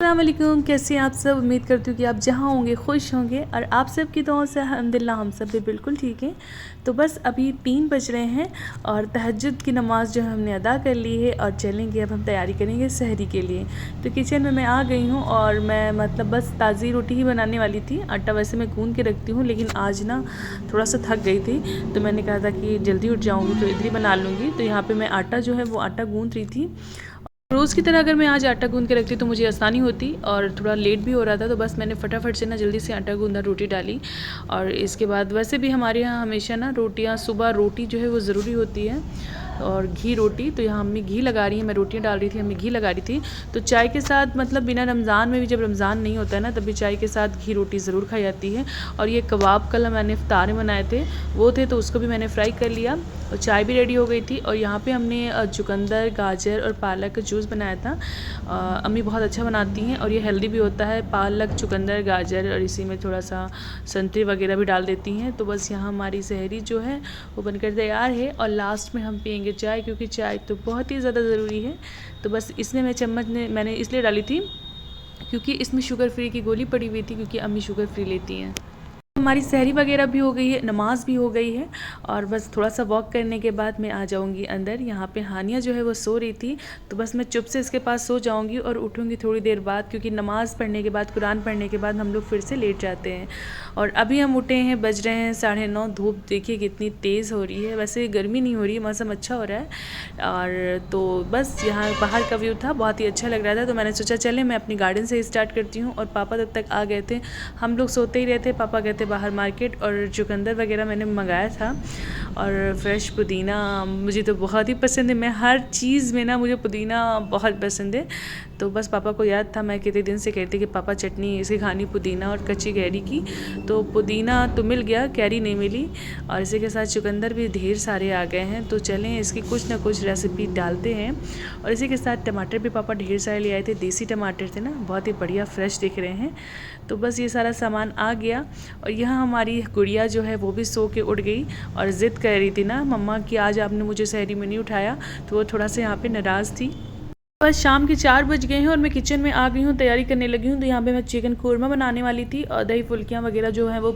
अस्सलाम वालेकुम, कैसे हैं आप सब। उम्मीद करती हूँ कि आप जहाँ होंगे खुश होंगे और आप सब की दुआओं से अल्हम्दुलिल्लाह हम सब भी बिल्कुल ठीक हैं। तो बस अभी 3 बज रहे हैं और तहज्जुद की नमाज़ जो है हमने अदा कर ली है और चलेंगे अब हम तैयारी करेंगे सहरी के लिए। तो किचन में मैं आ गई हूँ और मैं मतलब बस ताज़ी रोटी ही बनाने वाली थी। आटा वैसे मैं गूँध के रखती हूँ, लेकिन आज ना थोड़ा सा थक गई थी तो मैंने कहा था कि जल्दी उठ जाऊँगी तो इडली बना लूँगी। तो यहाँ पर मैं आटा जो है वो आटा गूँध रही थी। रोज़ की तरह अगर मैं आज आटा गूँध के रखती तो मुझे आसानी होती और थोड़ा लेट भी हो रहा था, तो बस मैंने फटाफट से ना जल्दी से आटा गूँधा, रोटी डाली। और इसके बाद वैसे भी हमारे यहाँ हमेशा ना रोटियाँ, सुबह रोटी जो है वो ज़रूरी होती है और घी रोटी। तो यहाँ अम्मी घी लगा रही हैं, मैं रोटियाँ डाल रही थी, अम्मी घी लगा रही थी। तो चाय के साथ मतलब बिना रमज़ान में भी, जब रमज़ान नहीं होता है ना तभी चाय के साथ घी रोटी ज़रूर खाई जाती है। और ये कबाब कल मैंने इफ्तार में बनाए थे वो थे, तो उसको भी मैंने फ्राई कर लिया और चाय भी रेडी हो गई थी। और यहाँ पे हमने चुकंदर, गाजर और पालक का जूस बनाया था। अम्मी बहुत अच्छा बनाती हैं और ये हेल्दी भी होता है। पालक, चुकंदर, गाजर और इसी में थोड़ा सा संतरे वगैरह भी डाल देती हैं। तो बस यहाँ हमारी सहरी जो है वो बनकर तैयार है और लास्ट में हम पियेंगे चाय, क्योंकि चाय तो बहुत ही ज़्यादा ज़रूरी है। तो बस इसमें मैं चम्मच ने मैंने इसलिए डाली थी क्योंकि इसमें शुगर फ्री की गोली पड़ी हुई थी, क्योंकि अम्मी शुगर फ्री लेती हैं। हमारी सहरी वगैरह भी हो गई है, नमाज़ भी हो गई है और बस थोड़ा सा वॉक करने के बाद मैं आ जाऊंगी अंदर। यहाँ पे हानिया जो है वो सो रही थी, तो बस मैं चुप से इसके पास सो जाऊंगी और उठूंगी थोड़ी देर बाद, क्योंकि नमाज़ पढ़ने के बाद, कुरान पढ़ने के बाद हम लोग फिर से लेट जाते हैं। और अभी हम उठे हैं, बज रहे हैं 9:30। धूप देखिए कितनी तेज़ हो रही है, वैसे गर्मी नहीं हो रही है, मौसम अच्छा हो रहा है। और तो बस यहाँ बाहर का व्यू था, बहुत ही अच्छा लग रहा था। तो मैंने सोचा चले मैं अपनी गार्डन से स्टार्ट करती हूँ। और पापा तब तक आ गए थे, हम लोग सोते ही रहते। पापा गए थे बाहर मार्केट और चुकंदर वगैरह मैंने मंगाया था और फ्रेश पुदीना मुझे तो बहुत ही पसंद है। मैं हर चीज़ में ना, मुझे पुदीना बहुत पसंद है। तो बस पापा को याद था, मैं कितने दिन से कहती कि पापा चटनी इसकी खानी पुदीना और कच्ची कैरी की। तो पुदीना तो मिल गया, कैरी नहीं मिली। और इसी के साथ चुकंदर भी ढेर सारे आ गए हैं। तो चलें इसकी कुछ ना कुछ रेसिपी डालते हैं। और इसी के साथ टमाटर भी पापा ढेर सारे ले आए थे, देसी टमाटर थे ना, बहुत ही बढ़िया फ्रेश दिख रहे हैं। तो बस ये सारा सामान आ गया। और यहाँ हमारी गुड़िया जो है वो भी सो के उठ गई और ज़िद कर रही थी ना मम्मा कि आज आपने मुझे सहरी में नहीं उठाया, तो वो थोड़ा सा यहाँ पे नाराज़ थी। बस शाम के 4 बज गए हैं और मैं किचन में आ गई हूँ, तैयारी करने लगी हूँ। तो यहाँ पे मैं चिकन कोरमा बनाने वाली थी और दही फुल्कियाँ वगैरह जो है वो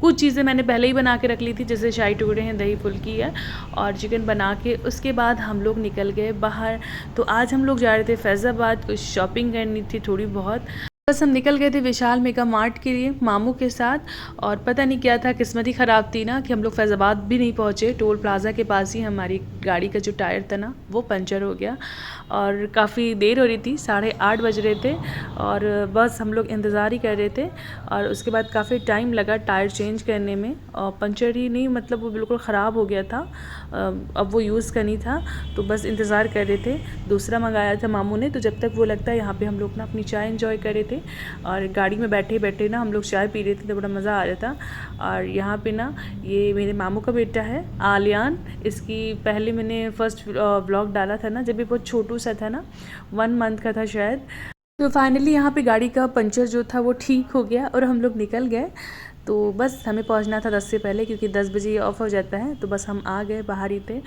कुछ चीज़ें मैंने पहले ही बना के रख ली थी, जैसे शाही टुकड़े हैं, दही फुल्की है और चिकन बना के उसके बाद हम लोग निकल गए बाहर। तो आज हम लोग जा रहे थे फैज़ाबाद, कुछ शॉपिंग करनी थी थोड़ी बहुत। बस हम निकल गए थे विशाल मेगा मार्ट के लिए मामू के साथ। और पता नहीं क्या था, किस्मत ही ख़राब थी ना कि हम लोग फैज़ाबाद भी नहीं पहुँचे। टोल प्लाज़ा के पास ही हमारी गाड़ी का जो टायर था ना वो पंचर हो गया और काफ़ी देर हो रही थी, 8:30 बज रहे थे और बस हम लोग इंतज़ार ही कर रहे थे। और उसके बाद काफ़ी टाइम लगा टायर चेंज करने में, और पंचर ही नहीं मतलब वो बिल्कुल ख़राब हो गया था, अब वो यूज़ करनी था। तो बस इंतज़ार कर रहे थे, दूसरा मंगाया था मामू ने। तो जब तक वो लगता है यहाँ पे हम लोग ना अपनी चाय एंजॉय कर रहे थे और गाड़ी में बैठे बैठे ना हम लोग चाय पी रहे थे, तो बड़ा मज़ा आ रहा था। और यहाँ पे ना ये मेरे मामू का बेटा है आलियान, इसकी पहले मैंने फर्स्ट व्लॉग डाला था ना जब ये बहुत छोटू सा था ना, 1 मंथ का था शायद। तो फाइनली यहाँ पे गाड़ी का पंचर जो था वो ठीक हो गया और हम लोग निकल गए। तो बस हमें पहुँचना था 10 से पहले, क्योंकि 10 बजे ये ऑफ हो जाता है। तो बस हम आ गए, बाहर ही थे।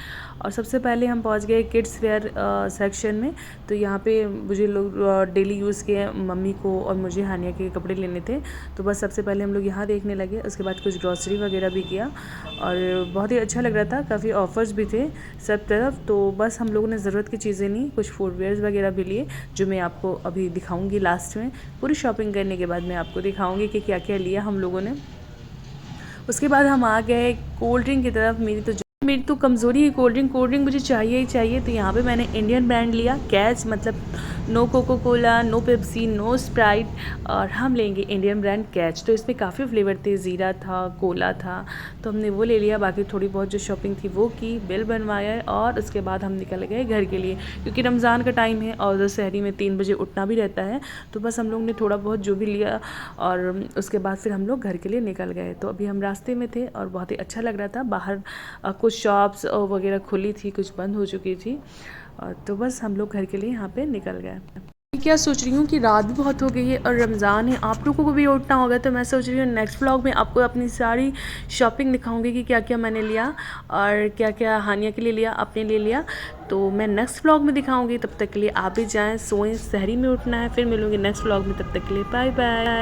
और सबसे पहले हम पहुँच गए किड्स वेयर सेक्शन में। तो यहाँ पे मुझे लोग डेली यूज़ के मम्मी को और मुझे हानिया के कपड़े लेने थे। तो बस सबसे पहले हम लोग यहाँ देखने लगे, उसके बाद कुछ ग्रॉसरी वगैरह भी किया और बहुत ही अच्छा लग रहा था, काफ़ी ऑफ़र्स भी थे सब तरफ। तो बस हम लोगों ने ज़रूरत की चीज़ें ली, कुछ फुटवेयर्स वगैरह भी लिए, जो मैं आपको अभी दिखाऊंगी लास्ट में। पूरी शॉपिंग करने के बाद मैं आपको दिखाऊंगी कि क्या क्या लिया हम लोगों ने। उसके बाद हम आ गए कोल्ड ड्रिंक की तरफ। मेरी तो कमज़ोरी है कोल्ड ड्रिंक मुझे चाहिए ही चाहिए। तो यहाँ पे मैंने इंडियन ब्रांड लिया, कैच, मतलब no Coca Cola, no Pepsi, no Sprite, और हम लेंगे इंडियन ब्रांड कैच। तो इसमें काफ़ी फ्लेवर थे, ज़ीरा था, कोला था, तो हमने वो ले लिया। बाकी थोड़ी बहुत जो शॉपिंग थी वो की, बिल बनवाया और उसके बाद हम निकल गए घर के लिए, क्योंकि रमज़ान का टाइम है और शहरी में 3 बजे उठना भी रहता है। तो बस हम लोग ने थोड़ा बहुत जो भी लिया और उसके बाद फिर हम लोग घर के लिए निकल गए। तो अभी हम रास्ते में थे और बहुत ही अच्छा लग रहा था। बाहर कुछ शॉप्स वगैरह खुली थी, कुछ बंद हो चुकी थी। तो बस हम लोग घर के लिए यहाँ पे निकल गए। क्या सोच रही हूँ कि रात भी बहुत हो गई है और रमज़ान है, आप लोगों को भी उठना होगा, तो मैं सोच रही हूँ नेक्स्ट व्लॉग में आपको अपनी सारी शॉपिंग दिखाऊंगी कि क्या क्या मैंने लिया और क्या क्या हानिया के लिए लिया, अपने लिए लिया। तो मैं नेक्स्ट व्लॉग में दिखाऊंगी। तब तक के लिए आप भी जाएँ, सोएं, सहरी में उठना है। फिर मिलूँगी नेक्स्ट व्लॉग में, तब तक के लिए बाय बाय।